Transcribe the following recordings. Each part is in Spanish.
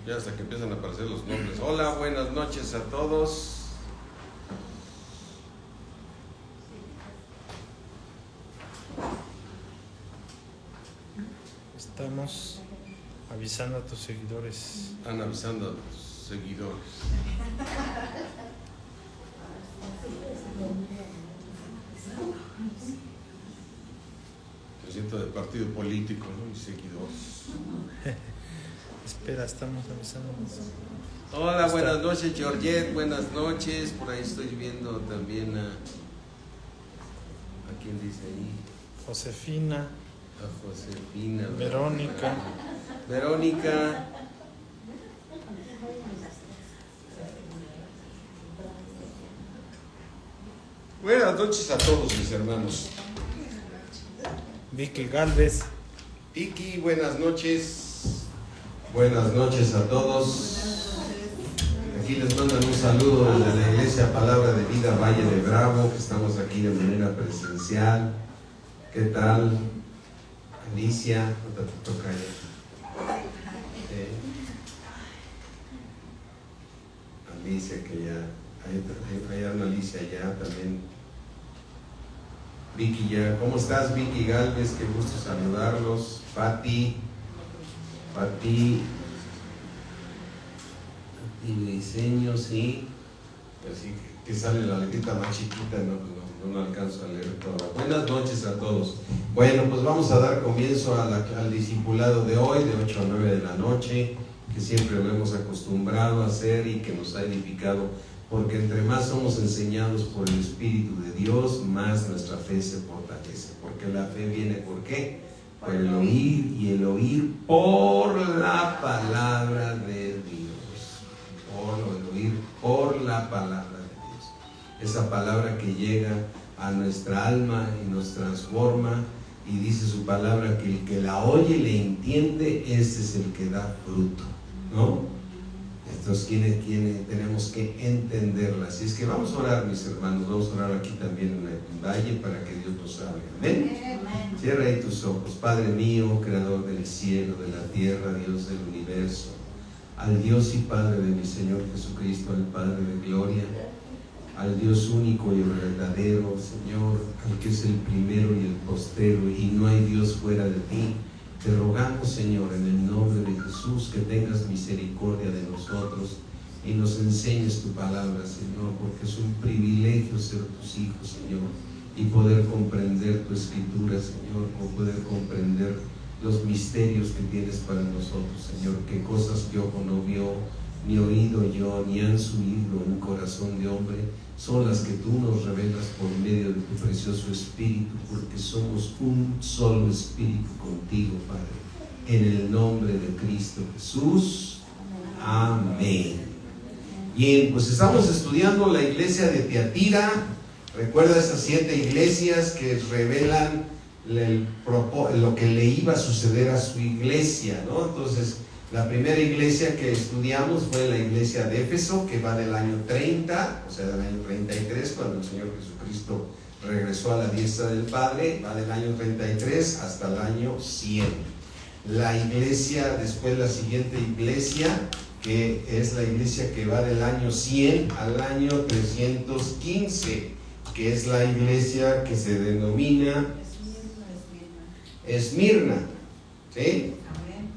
Ya hasta que empiezan a aparecer los nombres. Hola, buenas noches a todos. Estamos avisando a tus seguidores. Están avisando a tus seguidores. Me siento de partido político, ¿no? Mis seguidores. Espera, estamos avisando. Hola, buenas noches, Georgette. Buenas noches. Por ahí estoy viendo también a quién dice ahí. Josefina. A Josefina. Verónica. Verónica. Buenas noches a todos mis hermanos. Vicky Galvez. Vicky, buenas noches. Buenas noches a todos. Aquí les mandan un saludo desde la Iglesia Palabra de Vida Valle de Bravo, que estamos aquí de manera presencial. ¿Qué tal? Alicia, no te toca Alicia, que ya hay una Alicia ya también. Vicky ya, ¿cómo estás, Vicky Galvez? Qué gusto saludarlos. Pati diseño, sí. Así que sale la letrita más chiquita, no alcanzo a leer todo. Buenas noches a todos. Bueno, pues vamos a dar comienzo al discipulado de hoy, de 8 a 9 de la noche, que siempre lo hemos acostumbrado a hacer y que nos ha edificado, porque entre más somos enseñados por el Espíritu de Dios, más nuestra fe se fortalece. Porque la fe viene, ¿por qué? Por el oír, y el oír por la palabra de Dios. Por el oír por la palabra de Dios. Esa palabra que llega a nuestra alma y nos transforma, y dice su palabra que el que la oye y le entiende, ese es el que da fruto, ¿no? Entonces tenemos que entenderla. Así es que vamos a orar, mis hermanos. Vamos a orar aquí también en el valle para que Dios nos hable. Amén. Cierra ahí tus ojos. Padre mío, creador del cielo, de la tierra, Dios del universo, al Dios y Padre de mi Señor Jesucristo, al Padre de gloria, al Dios único y verdadero, Señor, al que es el primero y el postero, y no hay Dios fuera de ti. Te rogamos, Señor, en el nombre de Jesús, que tengas misericordia de nosotros y nos enseñes tu palabra, Señor, porque es un privilegio ser tus hijos, Señor, y poder comprender tu escritura, Señor, o poder comprender los misterios que tienes para nosotros, Señor, que cosas que ojo no vio, ni oído yo, ni han subido en un corazón de hombre, son las que tú nos revelas por medio de tu precioso Espíritu, porque somos un solo Espíritu contigo, Padre, en el nombre de Cristo Jesús. Amén. Bien, pues estamos estudiando la iglesia de Tiatira. Recuerda esas 7 iglesias que revelan lo que le iba a suceder a su iglesia, ¿no? Entonces, la primera iglesia que estudiamos fue la iglesia de Éfeso, que va del año 30, o sea, del año 33, cuando el Señor Jesucristo regresó a la diestra del Padre, va del año 33 hasta el año 100. La iglesia, después la siguiente iglesia, que es la iglesia que va del año 100 al año 315, que es la iglesia que se denomina Esmirna, ¿sí?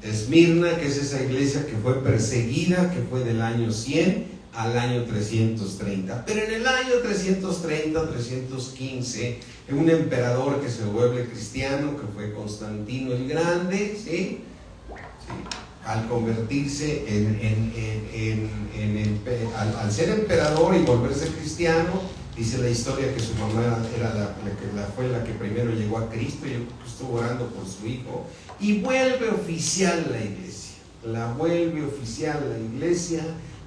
Esmirna, que es esa iglesia que fue perseguida, que fue del año 100 al año 330. Pero en el año 330, 315, un emperador que se vuelve cristiano, que fue Constantino el Grande, ¿sí? Al convertirse al ser emperador y volverse cristiano, dice la historia que su mamá fue la que primero llegó a Cristo y estuvo orando por su hijo, y vuelve oficial la iglesia,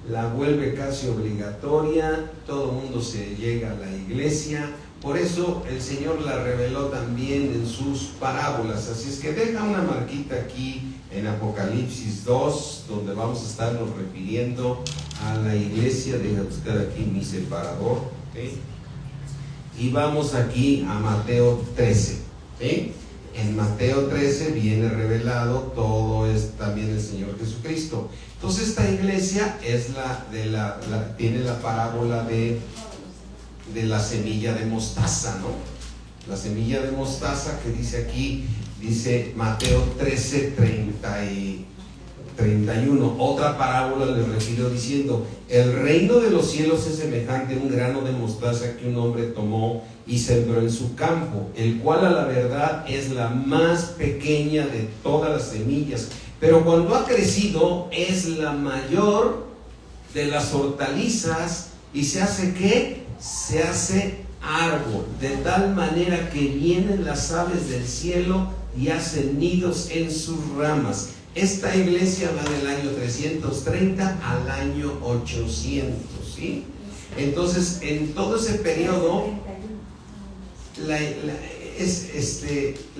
la vuelve casi obligatoria, todo el mundo se llega a la iglesia. Por eso el Señor la reveló también en sus parábolas. Así es que deja una marquita aquí en Apocalipsis 2, donde vamos a estarnos refiriendo a la iglesia. Deja buscar aquí mi separador, ¿okay? Y vamos aquí a Mateo 13, ¿sí? En Mateo 13 viene revelado todo es también el Señor Jesucristo. Entonces esta iglesia es tiene la parábola de la semilla de mostaza, ¿no? La semilla de mostaza que dice aquí, dice Mateo 13, 31. Otra parábola le refirió diciendo: el reino de los cielos es semejante a un grano de mostaza que un hombre tomó y sembró en su campo, el cual a la verdad es la más pequeña de todas las semillas, pero cuando ha crecido es la mayor de las hortalizas y se hace ¿qué? Se hace árbol, de tal manera que vienen las aves del cielo y hacen nidos en sus ramas. Esta iglesia va del año 330 al año 800, ¿sí? Entonces, en todo ese periodo,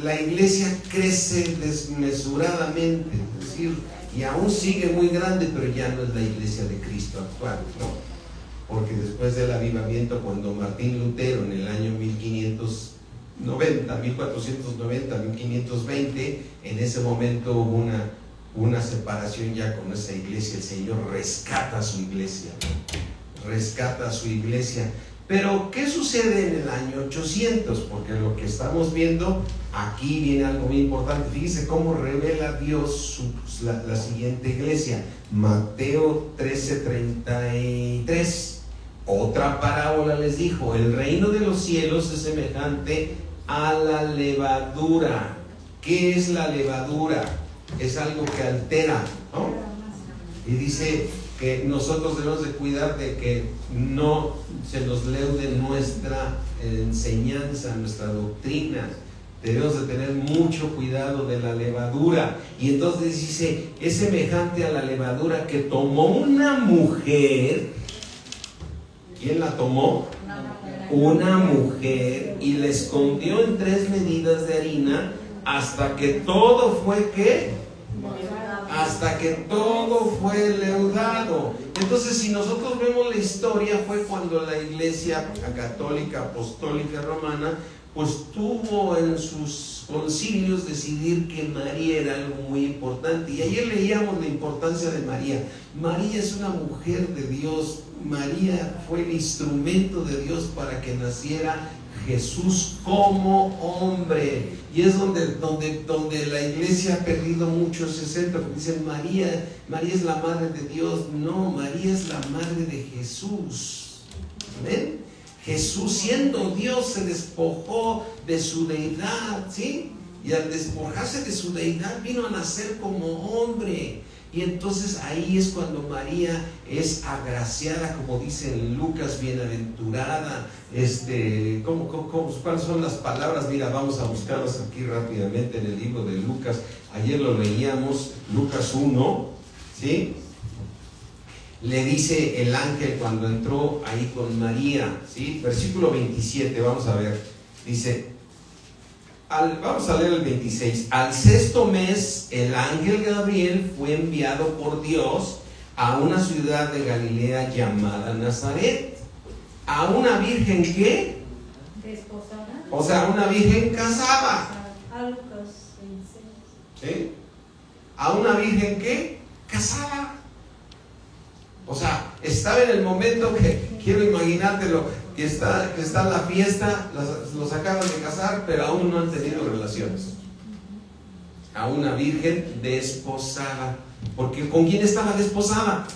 la iglesia crece desmesuradamente, es decir, y aún sigue muy grande, pero ya no es la iglesia de Cristo actual, ¿no? Porque después del avivamiento, cuando Martín Lutero en el año 1490, 1520, en ese momento hubo una separación ya con esa iglesia. El Señor rescata a su iglesia, Pero ¿qué sucede en el año 800? Porque lo que estamos viendo aquí viene algo muy importante. Fíjense cómo revela Dios la siguiente iglesia. Mateo 13:33. Otra parábola les dijo: el reino de los cielos es semejante a la levadura. ¿Qué es la levadura? Es algo que altera, ¿no? Y dice que nosotros debemos de cuidar de que no se nos leude nuestra enseñanza, nuestra doctrina. Debemos de tener mucho cuidado de la levadura. Y entonces dice, es semejante a la levadura que tomó una mujer. ¿Quién la tomó? Una mujer, y la escondió en 3 medidas de harina hasta que todo fue ¿qué? Hasta que todo fue leudado. Entonces, si nosotros vemos la historia, fue cuando la iglesia católica, apostólica, romana, pues tuvo en sus concilios decidir que María era algo muy importante. Y ayer leíamos la importancia de María. María es una mujer de Dios. María fue el instrumento de Dios para que naciera Jesús como hombre. Y es donde la iglesia ha perdido mucho ese centro, porque dicen María es la madre de Dios. No, María es la madre de Jesús. ¿Ven? Jesús, siendo Dios, se despojó de su deidad, ¿sí? Y al despojarse de su deidad vino a nacer como hombre. Y entonces ahí es cuando María es agraciada, como dice en Lucas, bienaventurada. ¿Cuáles son las palabras? Mira, vamos a buscarlas aquí rápidamente en el libro de Lucas. Ayer lo leíamos, Lucas 1, ¿sí? Le dice el ángel cuando entró ahí con María, ¿sí? Versículo 27, vamos a ver. Dice, vamos a leer el 26. Al 6º mes, el ángel Gabriel fue enviado por Dios a una ciudad de Galilea llamada Nazaret, a una virgen ¿qué? Desposada. O sea, una virgen casada. A Lucas 26. ¿Sí? A una virgen ¿qué? Casada. O sea, estaba en el momento que, quiero imaginártelo, que está la fiesta, los acaban de casar, pero aún no han tenido relaciones. A una virgen desposada. Porque ¿con quién estaba desposada?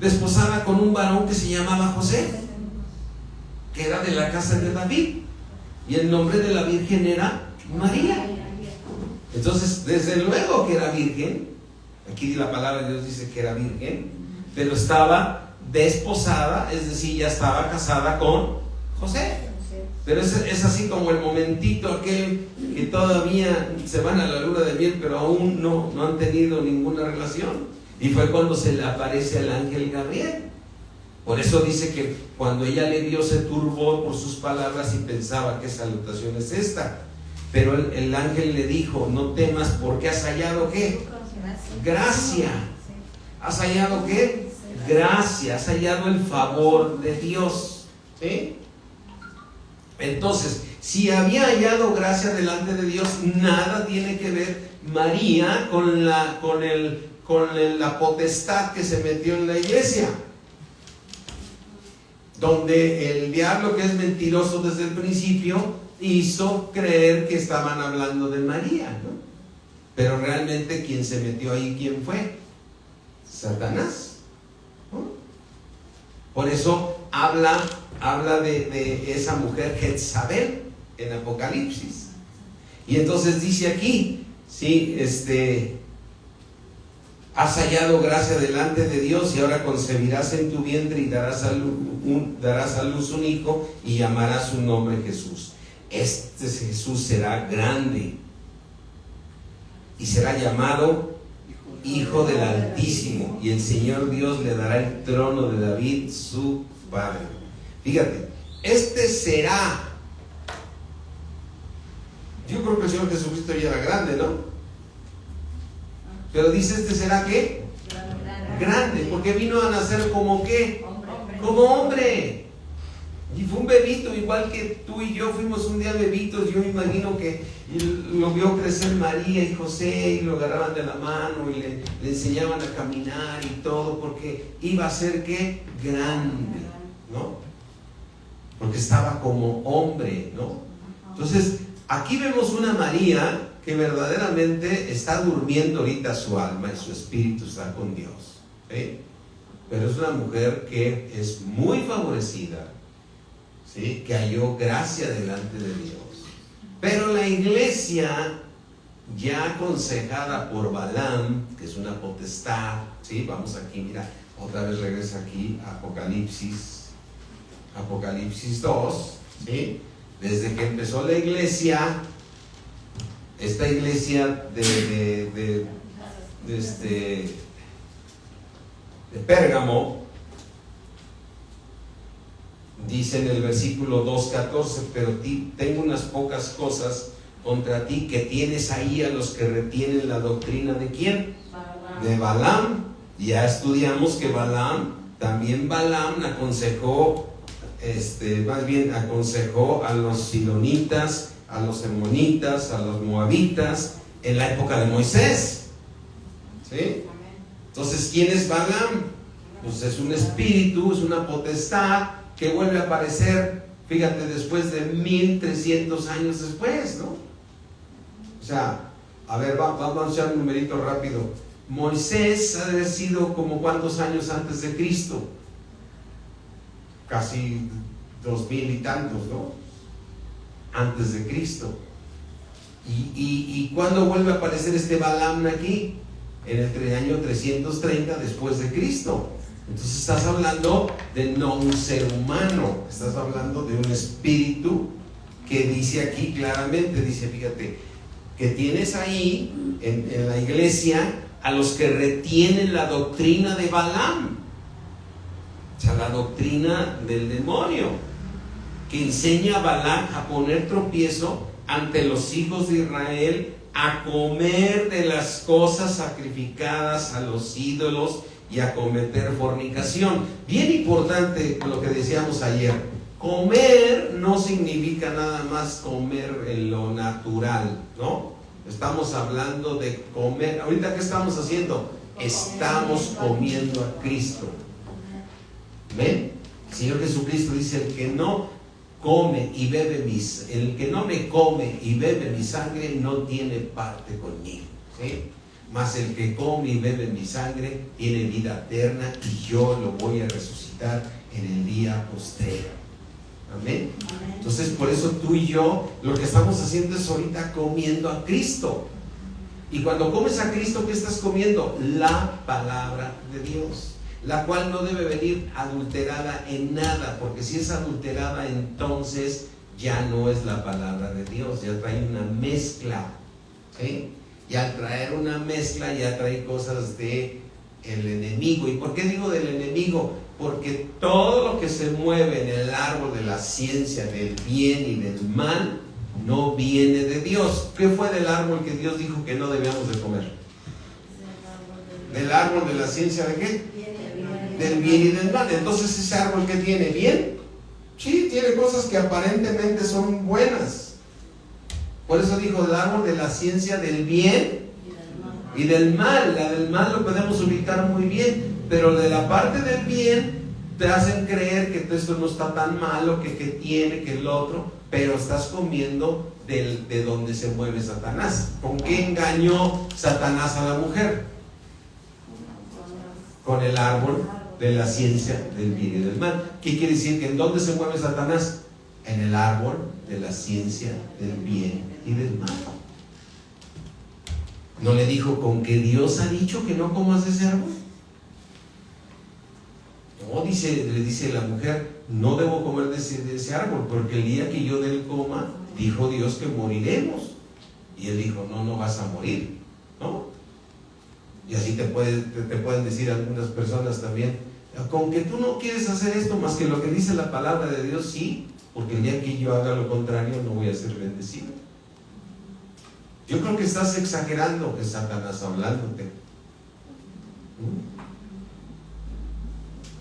Desposada con un varón que se llamaba José, que era de la casa de David, y el nombre de la virgen era María. Entonces, desde luego que era virgen. Aquí la palabra de Dios dice que era virgen, pero estaba desposada, es decir, ya estaba casada con José. Pero es así como el momentito aquel que todavía se van a la luna de miel, pero aún no han tenido ninguna relación. Y fue cuando se le aparece al ángel Gabriel. Por eso dice que cuando ella le vio se turbó por sus palabras y pensaba, ¿qué salutación es esta? Pero el ángel le dijo, no temas, porque has hallado ¿qué? Gracia. ¿Has hallado qué? Gracia. Has hallado el favor de Dios. ¿Sí? Entonces, si había hallado gracia delante de Dios, nada tiene que ver María con la potestad que se metió en la iglesia, donde el diablo, que es mentiroso desde el principio, hizo creer que estaban hablando de María, ¿no? Pero realmente quien se metió ahí, ¿quién fue? Satanás, ¿no? Por eso habla de esa mujer Jezabel en Apocalipsis. Y entonces dice aquí, sí, has hallado gracia delante de Dios, y ahora concebirás en tu vientre y darás a luz un hijo, y llamarás su nombre Jesús. Este Jesús será grande y será llamado Hijo del Altísimo, y el Señor Dios le dará el trono de David su padre. Fíjate, este será. Yo creo que el Señor Jesucristo ya era grande, ¿no? Pero dice, este será ¿qué? Grande, porque vino a nacer como ¿qué? Como hombre. Y fue un bebito, igual que tú y yo fuimos un día bebitos. Yo me imagino que lo vio crecer María y José, y lo agarraban de la mano y le enseñaban a caminar y todo, porque iba a ser ¿qué? Grande, ¿no? Porque estaba como hombre, ¿no? Entonces, aquí vemos una María que verdaderamente está durmiendo ahorita su alma, y su espíritu está con Dios, ¿sí? Pero es una mujer que es muy favorecida, ¿sí? Que halló gracia delante de Dios. Pero la iglesia, ya aconsejada por Balaam, que es una potestad, ¿sí? Vamos aquí, mira, otra vez regresa aquí a Apocalipsis 2, ¿sí? Desde que empezó la iglesia, esta iglesia de Pérgamo, dice en el versículo 2:14, pero tengo unas pocas cosas contra ti, que tienes ahí a los que retienen la doctrina ¿de quién? De Balaam. Ya estudiamos que Balaam aconsejó, aconsejó a los silonitas, a los emonitas, a los moabitas en la época de Moisés, ¿sí? Entonces, ¿quién es Balaam? Pues es un espíritu, es una potestad que vuelve a aparecer, fíjate, después de 1300 años después, ¿no? O sea, a ver, vamos a echar un numerito rápido. Moisés ha de haber sido como ¿cuántos años antes de Cristo? Casi 2000 y tantos, ¿no? Antes de Cristo. ¿Y cuándo vuelve a aparecer este Balaam aquí? En el año 330 después de Cristo. Entonces estás hablando de no un ser humano, estás hablando de un espíritu que dice aquí claramente, dice, fíjate, que tienes ahí en la iglesia a los que retienen la doctrina de Balaam, o sea, la doctrina del demonio, que enseña a Balaam a poner tropiezo ante los hijos de Israel, a comer de las cosas sacrificadas a los ídolos y a cometer fornicación. Bien importante lo que decíamos ayer. Comer no significa nada más comer en lo natural, ¿no? Estamos hablando de comer. Ahorita, ¿qué estamos haciendo? Estamos comiendo a Cristo. ¿Ven? El Señor Jesucristo dice, el que no come y bebe el que no me come y bebe mi sangre no tiene parte conmigo, ¿sí? Mas el que come y bebe mi sangre tiene vida eterna, y yo lo voy a resucitar en el día postrero. Amén. Entonces, por eso tú y yo lo que estamos haciendo es ahorita comiendo a Cristo. Y cuando comes a Cristo, ¿qué estás comiendo? La palabra de Dios, la cual no debe venir adulterada en nada, porque si es adulterada, entonces ya no es la palabra de Dios, ya trae una mezcla, ¿sí? Y al traer una mezcla ya trae cosas de el enemigo. ¿Y por qué digo del enemigo? Porque todo lo que se mueve en el árbol de la ciencia del bien y del mal no viene de Dios. ¿Qué fue del árbol que Dios dijo que no debíamos de comer? ¿Del árbol de la ciencia de qué? Del bien y del mal. Entonces, ¿ese árbol qué tiene? ¿Bien? Sí, tiene cosas que aparentemente son buenas. Por eso dijo del árbol de la ciencia del bien y del mal. La del mal lo podemos ubicar muy bien, pero de la parte del bien te hacen creer que esto no está tan malo, que tiene, que el otro, pero estás comiendo de donde se mueve Satanás. ¿Con qué engañó Satanás a la mujer? Con el árbol de la ciencia del bien y del mal. ¿Qué quiere decir? Que ¿en dónde se mueve Satanás? En el árbol de la ciencia del bien y del mal. ¿No le dijo con que Dios ha dicho que no comas de ese árbol? No, le dice la mujer, no debo comer de ese árbol, porque el día que yo de él coma, dijo Dios que moriremos. Y él dijo, no vas a morir, ¿no? Y así te pueden decir algunas personas también, con que tú no quieres hacer esto más que lo que dice la palabra de Dios, sí, porque el día que yo haga lo contrario no voy a ser bendecido. Yo creo que estás exagerando, es Satanás hablándote.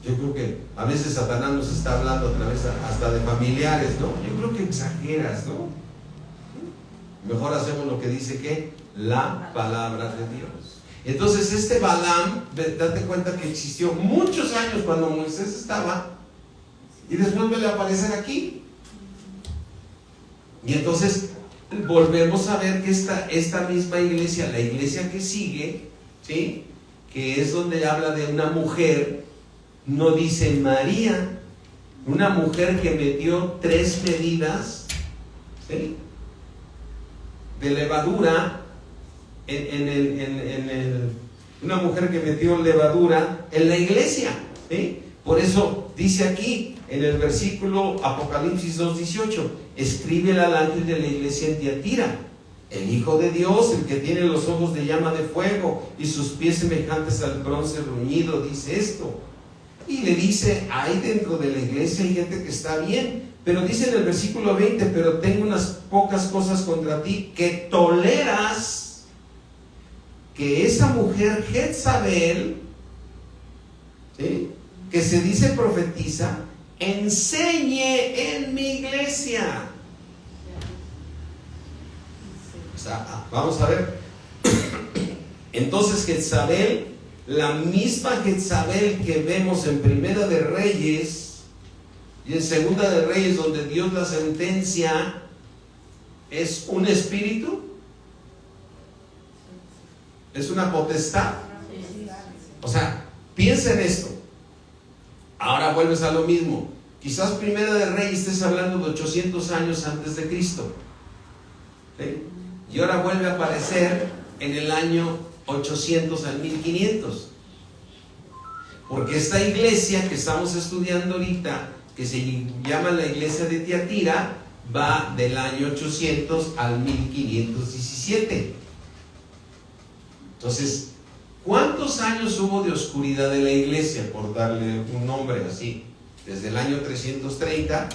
Yo creo que a veces Satanás nos está hablando a través hasta de familiares, ¿no? Yo creo que exageras, ¿no? Mejor hacemos lo que dice que la palabra de Dios. Entonces este Balaam, date cuenta que existió muchos años cuando Moisés estaba, y después vuelve a aparecer aquí. Y entonces volvemos a ver que esta misma iglesia, la iglesia que sigue, ¿sí?, que es donde habla de una mujer, no dice María, una mujer que metió 3 medidas, ¿sí?, de levadura una mujer que metió levadura en la iglesia, ¿sí? Por eso dice aquí en el versículo Apocalipsis 2:18, escríbele al ángel de la iglesia en Tiatira, el Hijo de Dios, el que tiene los ojos de llama de fuego y sus pies semejantes al bronce bruñido, dice esto. Y le dice, hay dentro de la iglesia hay gente que está bien, pero dice en el versículo 20, pero tengo unas pocas cosas contra ti, que toleras que esa mujer Jezabel, ¿sí?, que se dice profetiza, enseñe en mi iglesia. O sea, vamos a ver. Entonces Jezabel, la misma Jezabel que vemos en Primera de Reyes y en Segunda de Reyes, donde Dios la sentencia, ¿es un espíritu? ¿Es una potestad? O sea, piensa en esto. Ahora vuelves a lo mismo. Quizás Primera de Reyes estés hablando de 800 años antes de Cristo, ¿sí?, y ahora vuelve a aparecer en el año 800 al 1500. Porque esta iglesia que estamos estudiando ahorita, que se llama la iglesia de Tiatira, va del año 800 al 1517. Entonces, ¿cuántos años hubo de oscuridad de la iglesia, por darle un nombre así? Desde el año 330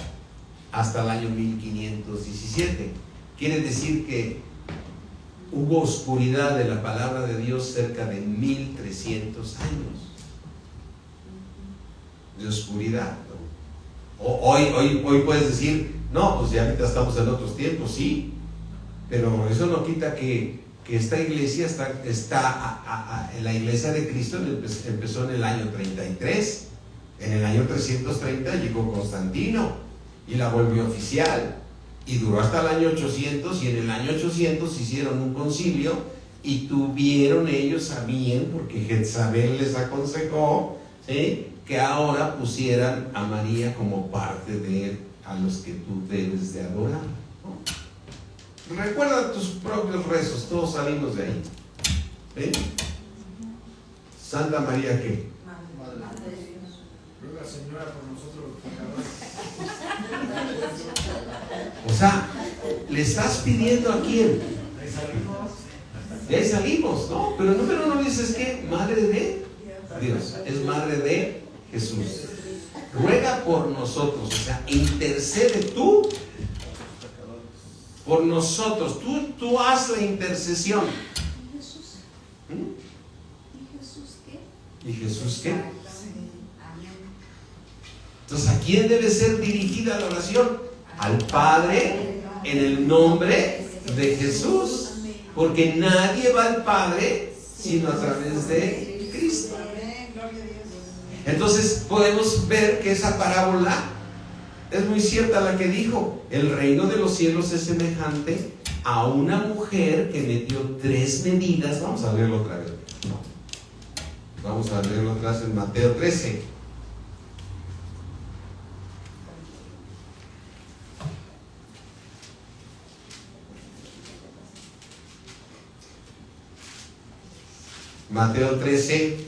hasta el año 1517. Quiere decir que hubo oscuridad de la palabra de Dios cerca de 1300 años de oscuridad, ¿no? Hoy puedes decir, no, pues ya ahorita estamos en otros tiempos, sí, pero eso no quita que esta iglesia la iglesia de Cristo empezó en el año 33. En el año 330 llegó Constantino y la volvió oficial, y duró hasta el año 800, y en el año 800 hicieron un concilio y tuvieron ellos a bien, porque Jezabel les aconsejó, ¿sí?, que ahora pusieran a María como parte de a los que tú debes de adorar, ¿no? Recuerda tus propios rezos, todos salimos de ahí, ¿sí? Santa María, ¿qué? Madre de Dios. Ruega, Señora, por nosotros los pecadores. O sea, le estás pidiendo a quién. Ahí salimos. De ahí salimos, ¿no? Pero número 1 dices que madre de Dios, es madre de Jesús. Ruega por nosotros, o sea, intercede tú por nosotros. Tú haz la intercesión. ¿Y Jesús? ¿Mm? ¿Y Jesús qué? ¿Y Jesús qué? Entonces, ¿a quién debe ser dirigida la oración? Al Padre, en el nombre de Jesús. Porque nadie va al Padre sino a través de Cristo. Entonces podemos ver que esa parábola es muy cierta la que dijo: el reino de los cielos es semejante a una mujer que metió 3 medidas. Vamos a leerlo otra vez. Vamos a leerlo otra vez en Mateo 13. Mateo 13.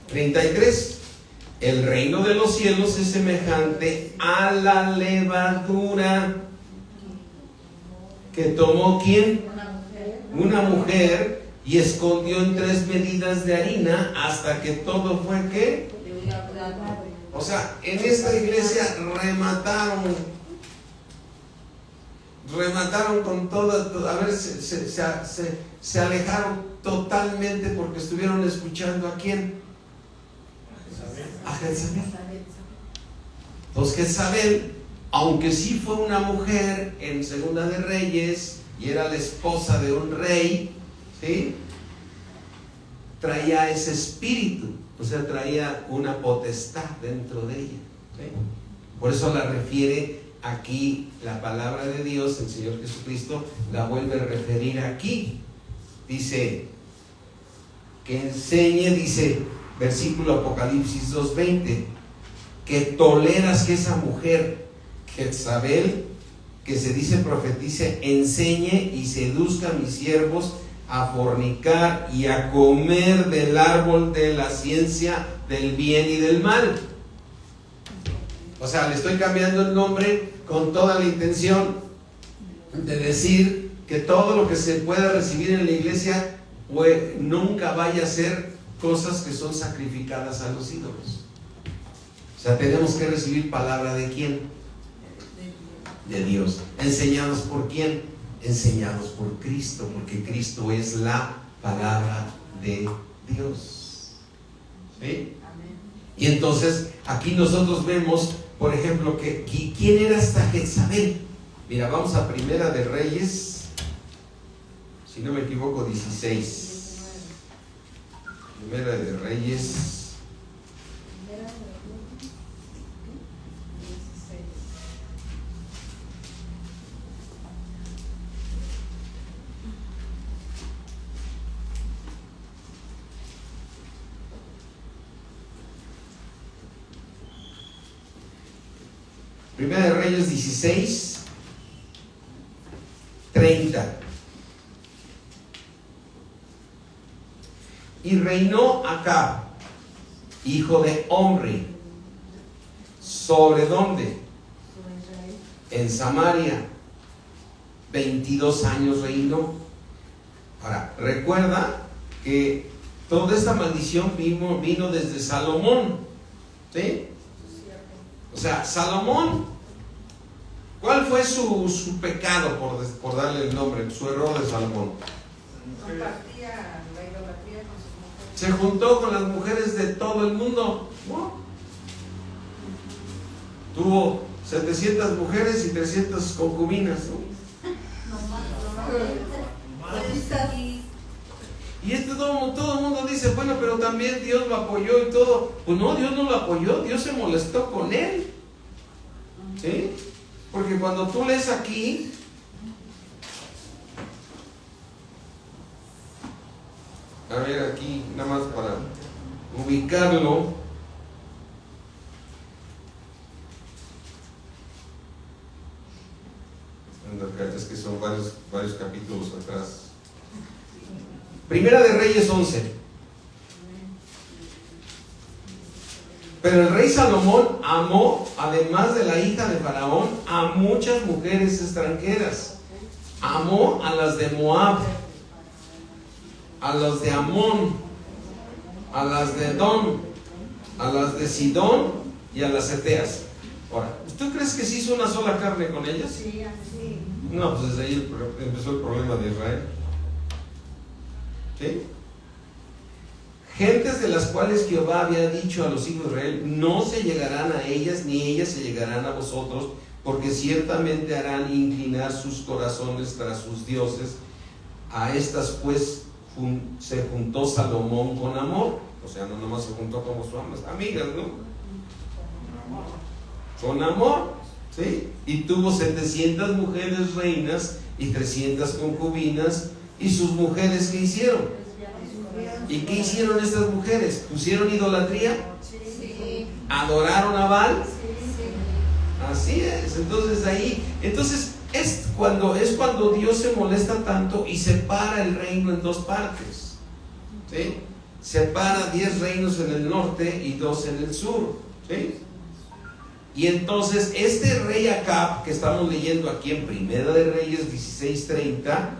(33) El reino de los cielos es semejante a la levadura que tomó ¿quién? Una mujer, y escondió en 3 medidas de harina hasta que todo fue ¿qué? O sea, en esta iglesia remataron con todo, a ver, se alejaron totalmente porque estuvieron escuchando ¿a quién? A Jezabel. Pues Jezabel, aunque sí fue una mujer en Segunda de Reyes y era la esposa de un rey, ¿sí? Traía ese espíritu, o sea, traía una potestad dentro de ella, ¿sí? Por eso la refiere aquí la palabra de Dios. El Señor Jesucristo la vuelve a referir aquí. Dice que enseñe, dice versículo Apocalipsis 2:20, que toleras que esa mujer Jezabel, que se dice profetice, enseñe y seduzca a mis siervos a fornicar y a comer del árbol de la ciencia del bien y del mal. O sea, le estoy cambiando el nombre con toda la intención de decir que todo lo que se pueda recibir en la iglesia, pues nunca vaya a ser cosas que son sacrificadas a los ídolos. O sea, tenemos que recibir palabra de ¿quién? De Dios. ¿Enseñados por quién? Enseñados por Cristo, porque Cristo es la palabra de Dios. ¿Sí? Y entonces aquí nosotros vemos, por ejemplo, que ¿quién era esta Jezabel? Mira, vamos a Primera de Reyes, si no me equivoco, 16. Primera de Reyes. Primera de Reyes 16, 30. Y reinó Acab, hijo de Omri, ¿sobre dónde? En Samaria. 22 años reinó. Ahora, recuerda que toda esta maldición vino desde Salomón, ¿sí? O sea, Salomón, ¿cuál fue su pecado, por darle el nombre, su error de Salomón? Compartía la idolatría con sus mujeres. Se juntó con las mujeres de todo el mundo, ¿no? Tuvo 700 mujeres y 300 concubinas, ¿no? Y todo el mundo dice, bueno, pero también Dios lo apoyó y todo. Pues no, Dios no lo apoyó, Dios se molestó con él, ¿sí? Porque cuando tú lees aquí, a ver, aquí nada más para ubicarlo, es que son varios capítulos atrás. Primera de Reyes 11. Pero el rey Salomón amó, además de la hija de Faraón, a muchas mujeres extranjeras. Amó a las de Moab, a las de Amón, a las de Edom, a las de Sidón y a las heteas. Ahora, ¿tú crees que se hizo una sola carne con ellas? Sí, así. No, pues desde ahí empezó el problema de Israel. ¿Sí? gentes de las cuales Jehová había dicho a los hijos de Israel, no se llegarán a ellas, ni ellas se llegarán a vosotros, porque ciertamente harán inclinar sus corazones tras sus dioses. A estas pues se juntó Salomón con amor, o sea, no nomás se juntó como sus amigas, ¿no? Con amor, ¿sí? Y tuvo 700 mujeres reinas y 300 concubinas. ¿Y sus mujeres qué hicieron? ¿Y qué hicieron estas mujeres? ¿Pusieron idolatría? Sí. ¿Adoraron a Baal? Sí. Así es. Entonces es cuando Dios se molesta tanto y separa el reino en dos partes, ¿sí? Separa 10 reinos en el norte y 2 en el sur, ¿sí? Y entonces este rey Acab que estamos leyendo aquí en Primera de Reyes 16:30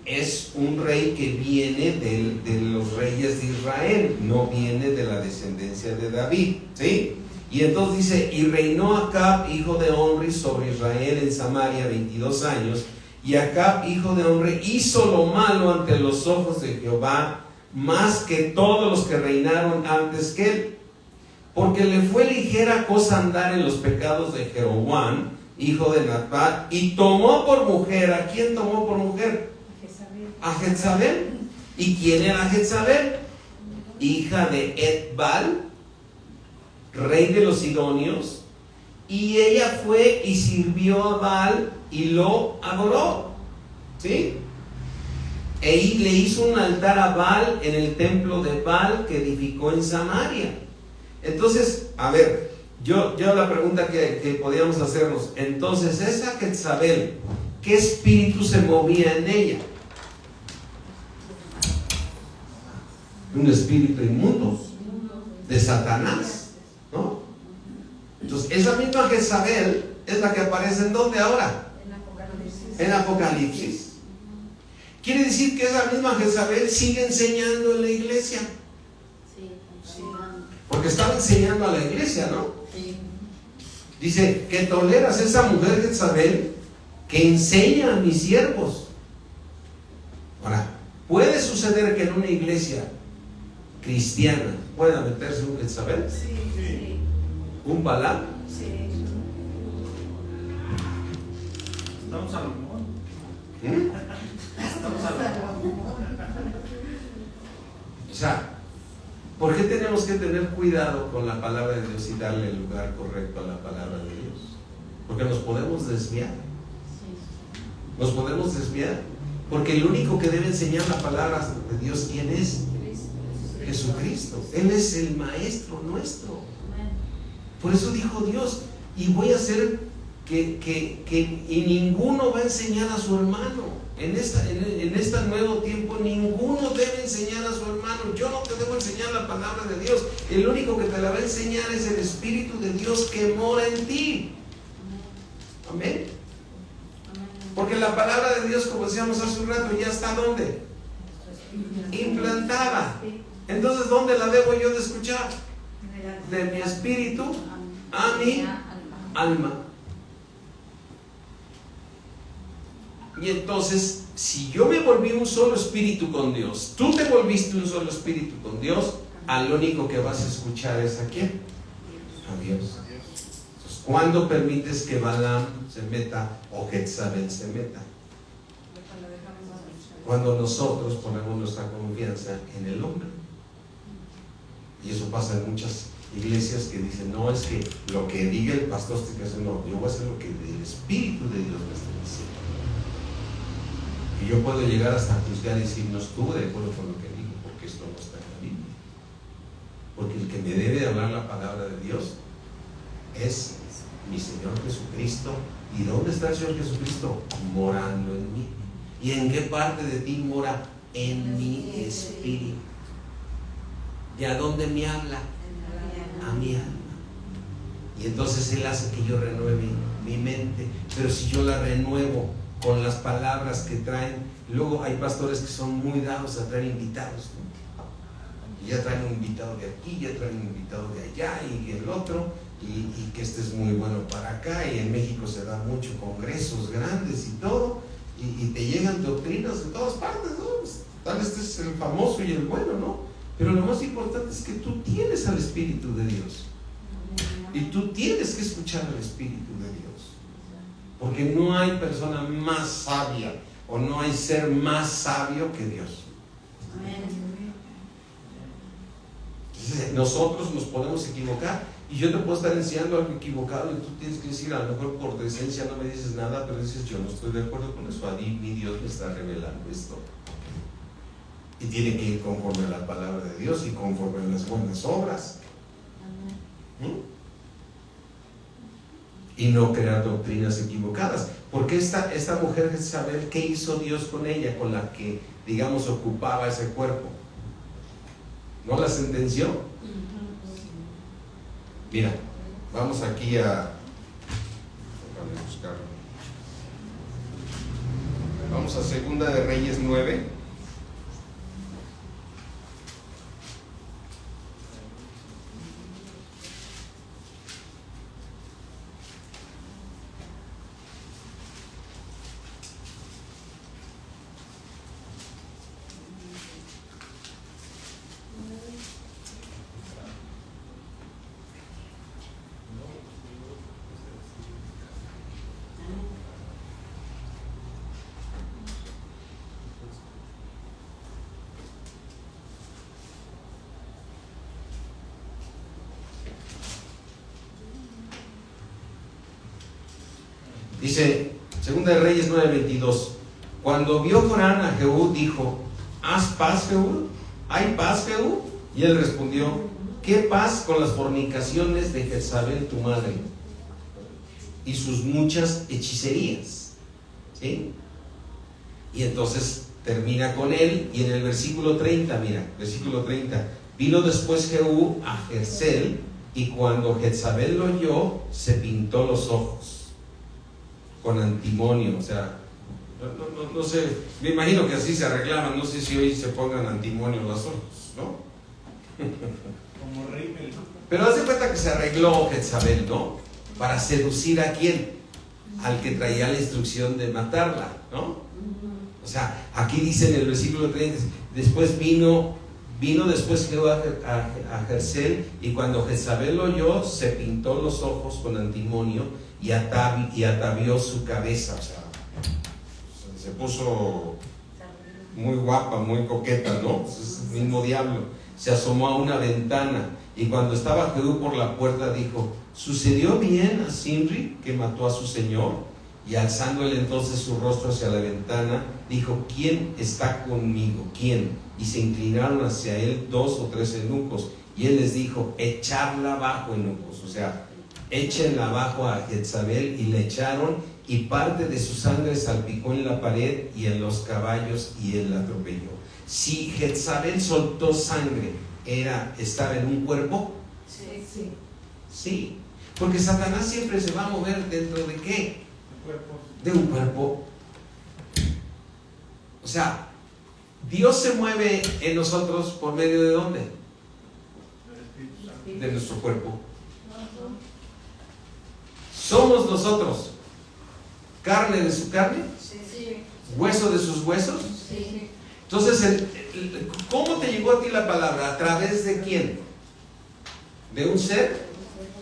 es un rey que viene de los reyes de Israel, no viene de la descendencia de David, ¿sí? Y entonces dice, y reinó Acab hijo de Omri sobre Israel en Samaria 22 años, y Acab hijo de Omri hizo lo malo ante los ojos de Jehová, más que todos los que reinaron antes que él, porque le fue ligera cosa andar en los pecados de Jeroboam hijo de Nabat, y tomó por mujer, ¿a quién tomó por mujer? A Jezabel. ¿Y quién era Jezabel? Hija de Etbal, rey de los sidonios, y ella fue y sirvió a Baal y lo adoró, ¿sí? E le hizo un altar a Baal en el templo de Baal que edificó en Samaria. Entonces, a ver, yo la pregunta que podíamos hacernos, entonces esa Jezabel, ¿qué espíritu se movía en ella? Un espíritu inmundo de Satanás, ¿no? Entonces esa misma Jezabel es la que aparece ¿en dónde ahora? En Apocalipsis. Quiere decir que esa misma Jezabel sigue enseñando en la iglesia, porque estaba enseñando a la iglesia, ¿no? Dice que toleras esa mujer Jezabel que enseña a mis siervos. Ahora, puede suceder que en una iglesia cristiana pueda meterse un Jezabel, Sí. un Balaam. Sí. Estamos a lo mejor. Estamos a lo mejor. O sea, ¿por qué tenemos que tener cuidado con la palabra de Dios y darle el lugar correcto a la palabra de Dios? Porque nos podemos desviar. Nos podemos desviar. Porque el único que debe enseñar la palabra de Dios, ¿quién es? Jesucristo. Él es el maestro nuestro. Por eso dijo Dios, y voy a hacer y ninguno va a enseñar a su hermano. En este nuevo tiempo ninguno debe enseñar a su hermano. Yo no te debo enseñar la palabra de Dios. El único que te la va a enseñar es el Espíritu de Dios que mora en ti. Amén. Porque la palabra de Dios, como decíamos hace un rato, ya está ¿dónde? Implantada. Entonces, ¿dónde la debo yo de escuchar? De mi espíritu a mi alma. Y entonces, si yo me volví un solo espíritu con Dios, tú te volviste un solo espíritu con Dios, al único que vas a escuchar es ¿a quién? A Dios. Entonces, ¿cuándo permites que Balaam se meta o Jezabel se meta? Cuando nosotros ponemos nuestra confianza en el hombre. Y eso pasa en muchas iglesias que dicen, no, es que lo que diga el pastor tiene que hacer, no, yo voy a hacer lo que el Espíritu de Dios me está diciendo. Y yo puedo llegar hasta juzgar y decir, no estuve de acuerdo con lo que digo, porque esto no está en la Biblia. Porque el que me debe de hablar la palabra de Dios es mi Señor Jesucristo. ¿Y dónde está el Señor Jesucristo? Morando en mí. ¿Y en qué parte de ti mora? En mi espíritu. ¿Y a dónde me habla? A mi alma. Y entonces Él hace que yo renueve mi mente. Pero si yo la renuevo con las palabras que traen, luego hay pastores que son muy dados a traer invitados, ¿no? Y ya traen un invitado de aquí, ya traen un invitado de allá y el otro, y que este es muy bueno para acá, y en México se dan muchos congresos grandes y todo, y te llegan doctrinas de todas partes, ¿no? Pues, tal este es el famoso y el bueno, ¿no? Pero lo más importante es que tú tienes al Espíritu de Dios. Y tú tienes que escuchar al Espíritu de Dios. Porque no hay persona más sabia o no hay ser más sabio que Dios. Entonces, nosotros nos podemos equivocar y yo te puedo estar enseñando algo equivocado y tú tienes que decir, a lo mejor por decencia no me dices nada, pero dices, yo no estoy de acuerdo con eso, a mí mi Dios me está revelando esto. Y tiene que ir conforme a la palabra de Dios y conforme a las buenas obras. Y no crear doctrinas equivocadas. Porque esta mujer Jezabel, ¿qué hizo Dios con ella? Con la que, digamos, ocupaba ese cuerpo. ¿No la sentenció? Mira, vamos aquí a... Déjame buscarlo. Vamos a Segunda de Reyes 9. Dice, Segunda de Reyes 9:22. Cuando vio Joram a Jehú, dijo, ¿haz paz, Jehú? ¿Hay paz, Jehú? Y él respondió, ¿qué paz con las fornicaciones de Jezabel tu madre y sus muchas hechicerías? ¿Sí? Y entonces termina con él, y en el versículo 30, mira, versículo 30, vino después Jehú a Jezreel, y cuando Jezabel lo oyó, se pintó los ojos con antimonio. O sea, no sé, me imagino que así se arreglaban, no sé si hoy se pongan antimonio en los ojos, ¿no? Como rímel. Pero haz de cuenta que se arregló Jezabel, ¿no? Para seducir a quién, al que traía la instrucción de matarla, ¿no? O sea, aquí dice en el versículo 30, después vino después Jehú a Jezreel, y cuando Jezabel lo oyó, se pintó los ojos con antimonio y atavió su cabeza. O sea, se puso muy guapa, muy coqueta, ¿no? Es el mismo diablo. Se asomó a una ventana, y cuando estaba Jehú por la puerta dijo, ¿sucedió bien a Zimri que mató a su señor? Y alzando él entonces su rostro hacia la ventana, dijo, ¿quién está conmigo? ¿Quién? Y se inclinaron hacia él 2 o 3 eunucos, y él les dijo, echarla abajo, eunucos. O sea, échenla abajo a Jezabel, y le echaron, y parte de su sangre salpicó en la pared y en los caballos, y él la atropelló. Si Jezabel soltó sangre, ¿estaba en un cuerpo? Sí. Sí, porque Satanás siempre se va a mover dentro de ¿qué? De un cuerpo. O sea, Dios se mueve en nosotros por medio de ¿dónde? De nuestro cuerpo. Somos nosotros carne de su carne, hueso de sus huesos. Sí. Entonces, ¿cómo te llegó a ti la palabra? ¿A través de quién? ¿De un ser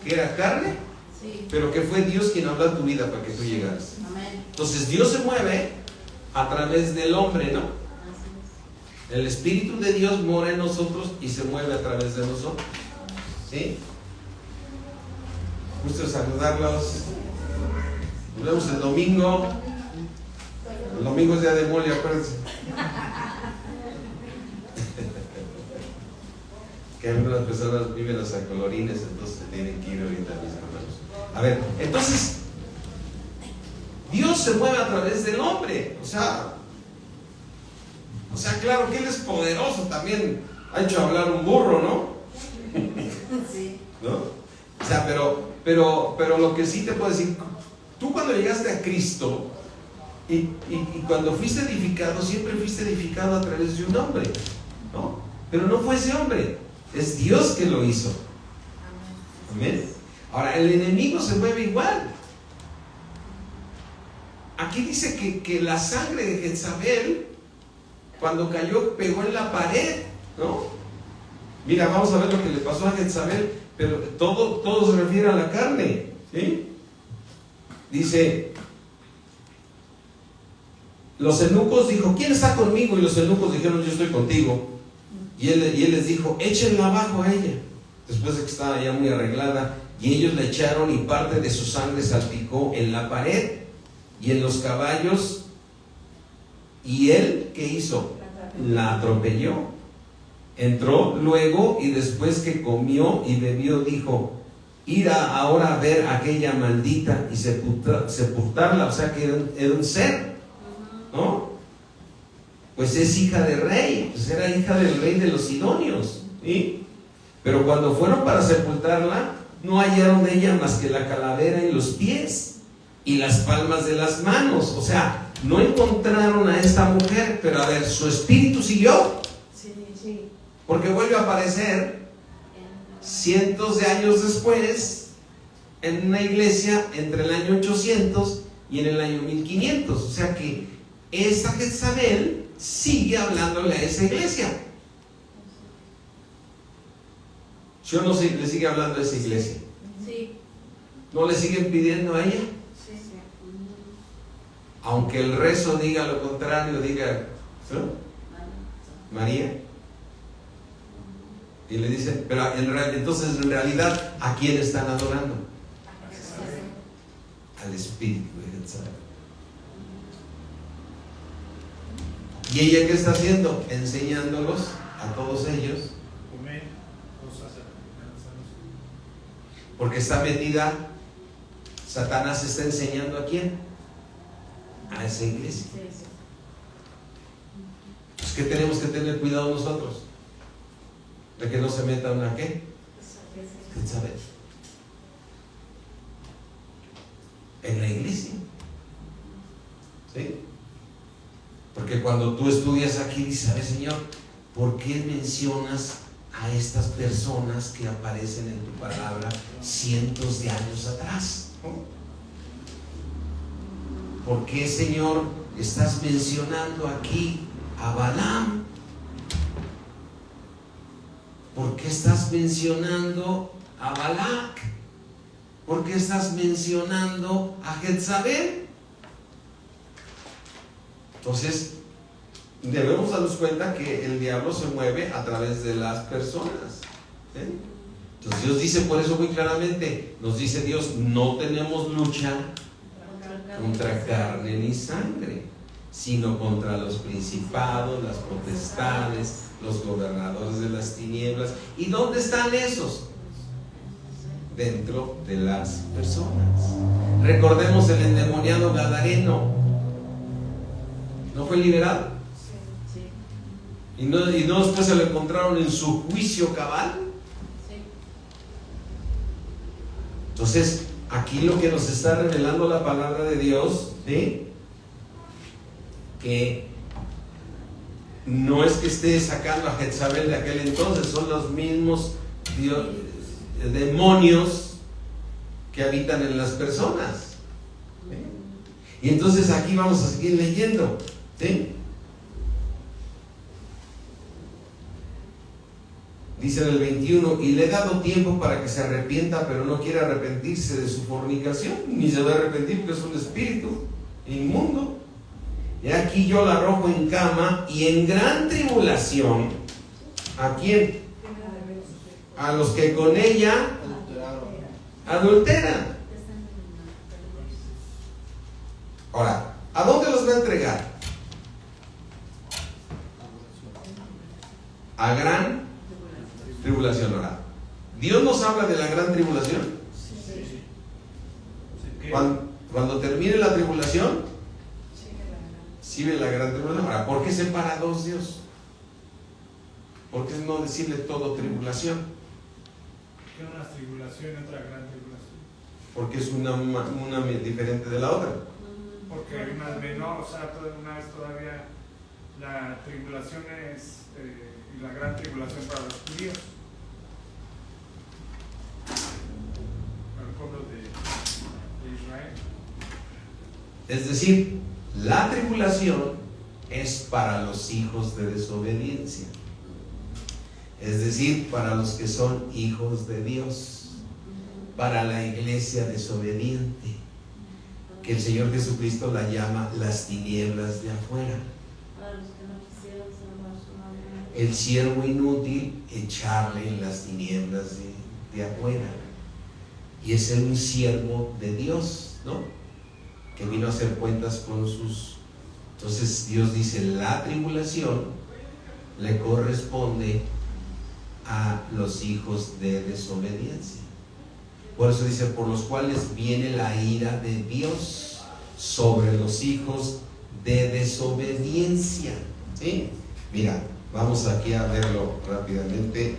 que era carne? Sí. Pero que fue Dios quien habló en tu vida para que tú llegaras. Amén. Entonces Dios se mueve a través del hombre, ¿no? El Espíritu de Dios mora en nosotros y se mueve a través de nosotros. ¿Sí? Gusto saludarlos. Nos vemos el domingo. El domingo es día de mole, acuérdense. Que algunas personas viven los colorines, entonces tienen que ir ahorita, mis hermanos. A ver, entonces Dios se mueve a través del hombre. O sea, claro que Él es poderoso, también ha hecho hablar un burro, ¿no? Sí. ¿No? O sea, pero lo que sí te puedo decir, tú cuando llegaste a Cristo y cuando fuiste edificado, siempre fuiste edificado a través de un hombre, ¿no? Pero no fue ese hombre, es Dios que lo hizo. Amén. Ahora, el enemigo se mueve igual. Aquí dice que la sangre de Jezabel, cuando cayó, pegó en la pared, ¿no? Mira, vamos a ver lo que le pasó a Jezabel, pero todo se refiere a la carne, ¿sí? Dice, los eunucos dijo, ¿quién está conmigo? Y los eunucos dijeron, yo estoy contigo. Y él les dijo, échenla abajo a ella, después de que estaba ya muy arreglada. Y ellos la echaron y parte de su sangre salpicó en la pared y en los caballos. Y él, ¿qué hizo? La atropelló. Entró luego y después que comió y bebió dijo, ir ahora a ver a aquella maldita y sepultarla, o sea que era un ser, ¿no? Pues es hija de rey, pues era hija del rey de los sidonios, ¿sí? Pero cuando fueron para sepultarla, no hallaron de ella más que la calavera y los pies y las palmas de las manos, o sea, no encontraron a esta mujer, pero a ver, su espíritu siguió. Sí. Porque vuelve a aparecer cientos de años después en una iglesia entre el año 800 y en el año 1500. O sea que esa Jezabel sigue hablándole a esa iglesia. ¿Sí o no le sigue hablando a esa iglesia? Sí. ¿No le siguen pidiendo a ella? Sí. Aunque el rezo diga lo contrario, diga, ¿sí? María. Y le dicen, pero entonces en realidad, ¿a quién están adorando? Al espíritu de Jezabel. ¿Y ella qué está haciendo? Enseñándolos a todos ellos. Porque está metida, Satanás está enseñando ¿a quién? A esa iglesia. Pues que tenemos que tener cuidado nosotros de que no se meta una ¿qué? Jezabel en la iglesia, ¿sí? Porque cuando tú estudias aquí dices, ¿sabes, Señor? ¿Por qué mencionas a estas personas que aparecen en tu palabra cientos de años atrás? ¿Por qué, Señor, estás mencionando aquí a Balaam? ¿Por qué estás mencionando a Balac? ¿Por qué estás mencionando a Jezabel? Entonces, debemos darnos cuenta que el diablo se mueve a través de las personas, ¿sí? Entonces Dios dice por eso muy claramente, nos dice Dios, no tenemos lucha contra carne ni sangre, sino contra los principados, las potestades, los gobernadores de las tinieblas. ¿Y dónde están esos? Dentro de las personas. Recordemos el endemoniado gadareno, ¿no fue liberado? ¿Y no después se lo encontraron en su juicio cabal? Entonces, aquí lo que nos está revelando la palabra de Dios, ¿sí? Que no es que esté sacando a Jezabel de aquel entonces, son los mismos demonios que habitan en las personas, ¿sí? Y entonces aquí vamos a seguir leyendo, ¿sí? Dice en el 21, y le he dado tiempo para que se arrepienta, pero no quiere arrepentirse de su fornicación, ni se va a arrepentir porque es un espíritu inmundo. Y aquí yo la arrojo en cama y en gran tribulación. ¿A quién? A los que con ella adulteran. Ahora, ¿a dónde los va a entregar? A gran tribulación. Ahora, ¿Dios nos habla de la gran tribulación? Cuando termine la tribulación, sigue la gran tribulación. Ahora, ¿por qué separa dos Dios? ¿Por qué no decirle todo tribulación? ¿Qué una tribulación y otra gran tribulación? Porque es una diferente de la otra. Porque una es menor, o sea, una es todavía la tribulación es y la gran tribulación para los judíos, para el pueblo de Israel. Es decir, la tribulación es para los hijos de desobediencia. es decir, para los que son hijos de Dios, para la iglesia desobediente, que el Señor Jesucristo la llama las tinieblas de afuera. El siervo inútil, echarle en las tinieblas de afuera. Y es un siervo de Dios, ¿no? Que vino a hacer cuentas con sus... Entonces Dios dice, la tribulación le corresponde a los hijos de desobediencia. Por eso dice, por los cuales viene la ira de Dios sobre los hijos de desobediencia. ¿Sí? Mira, vamos aquí a verlo rápidamente.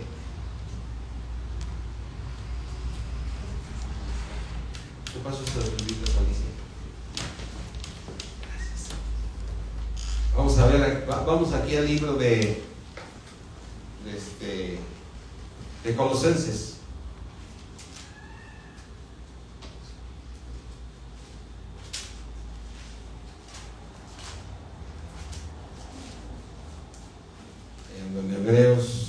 ¿Qué pasó estas bebidas, Alicia? Gracias. Vamos a ver, vamos aquí al libro de Colosenses. En Hebreos.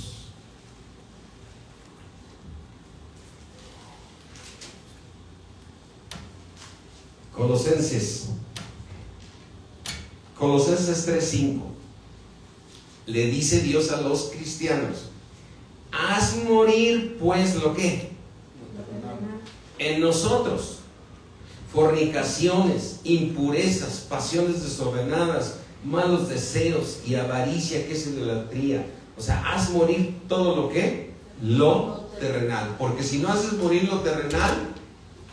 Colosenses 3:5. Le dice Dios a los cristianos: haz morir pues lo que en nosotros, fornicaciones, impurezas, pasiones desordenadas, malos deseos y avaricia, que es idolatría. O sea, haz morir todo lo que lo terrenal, porque si no haces morir lo terrenal,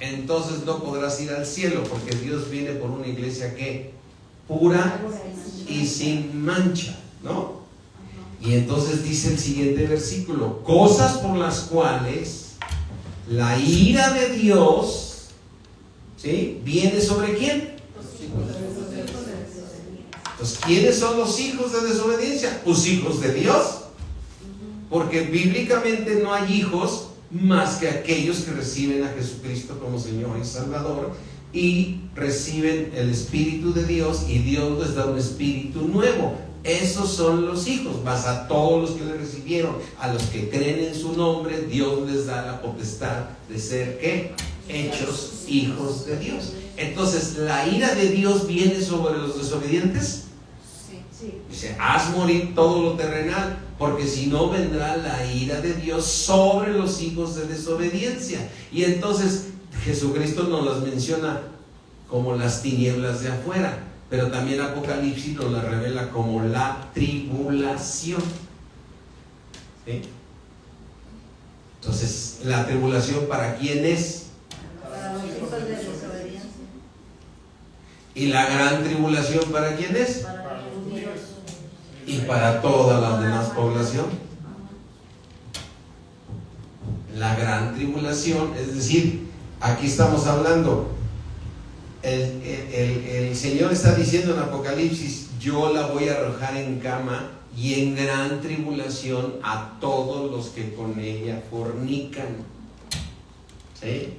entonces no podrás ir al cielo, porque Dios viene por una iglesia que pura y sin mancha, ¿no? Y entonces dice el siguiente versículo: cosas por las cuales la ira de Dios, ¿sí?, viene sobre ¿quién? Entonces, ¿quiénes son los hijos de desobediencia? Pues hijos de Dios, porque bíblicamente no hay hijos más que aquellos que reciben a Jesucristo como Señor y Salvador y reciben el Espíritu de Dios, y Dios les da un espíritu nuevo. Esos son los hijos, más a todos los que le recibieron, a los que creen en su nombre, Dios les da la potestad de ser ¿qué? Hechos hijos de Dios. Entonces, ¿la ira de Dios viene sobre los desobedientes? Sí. Dice, haz morir todo lo terrenal, porque si no vendrá la ira de Dios sobre los hijos de desobediencia. Y entonces Jesucristo nos las menciona como las tinieblas de afuera, pero también Apocalipsis nos la revela como la tribulación. ¿Sí? Entonces, ¿la tribulación para quién es? Para los hijos de desobediencia. ¿Y la gran tribulación para quién es? Para los judíos. Y para toda la demás población. La gran tribulación, es decir, aquí estamos hablando, el Señor está diciendo en Apocalipsis: yo la voy a arrojar en cama y en gran tribulación a todos los que con ella fornican. ¿Sí?